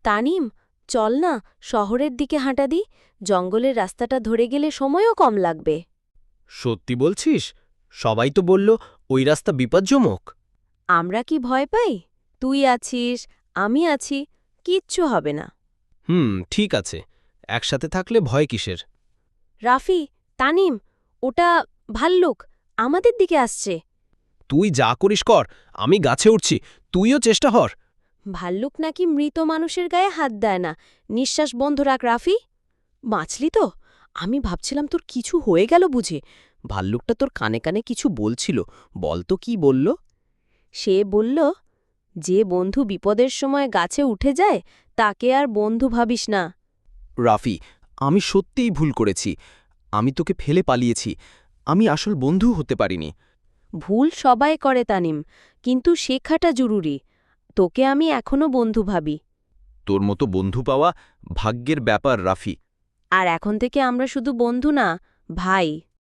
তানিম, চল না শহরের দিকে হাঁটা দিই। জঙ্গলের রাস্তাটা ধরে গেলে সময়ও কম লাগবে। সত্যি বলছিস? সবাই তো বলল ওই রাস্তা বিপজ্জনক। আমরা কি ভয় পাই? তুই আছিস, আমি আছি, কিচ্ছু হবে না। ঠিক আছে, একসাথে থাকলে ভয় কিসের? রাফি, তানিম, ওটা ভাল্লুক আমাদের দিকে আসছে। তুই যা করিস কর, আমি গাছে উঠছি, তুইও চেষ্টা কর। ভাল্লুক নাকি মৃত মানুষের গায়ে হাত দেয় না। নিঃশ্বাস বন্ধ রাখ রাফি। বাঁচলি তো? আমি ভাবছিলাম তোর কিছু হয়ে গেল বুঝে। ভাল্লুকটা তোর কানে কানে কিছু বলছিল, বল তো কি বলল? সে বলল, যে বন্ধু বিপদের সময় গাছে উঠে যায় তাকে আর বন্ধু ভাবিস না। রাফি, আমি সত্যিই ভুল করেছি। আমি তোকে ফেলে পালিয়েছি। আমি আসল বন্ধু হতে পারিনি। ভুল সবাই করে তানিম, কিন্তু শেখাটা জরুরি। তোকে আমি এখনো বন্ধু ভাবি। তোর মতো বন্ধু পাওয়া ভাগ্যের ব্যাপার রাফি। আর এখন থেকে আমরা শুধু বন্ধু না, ভাই।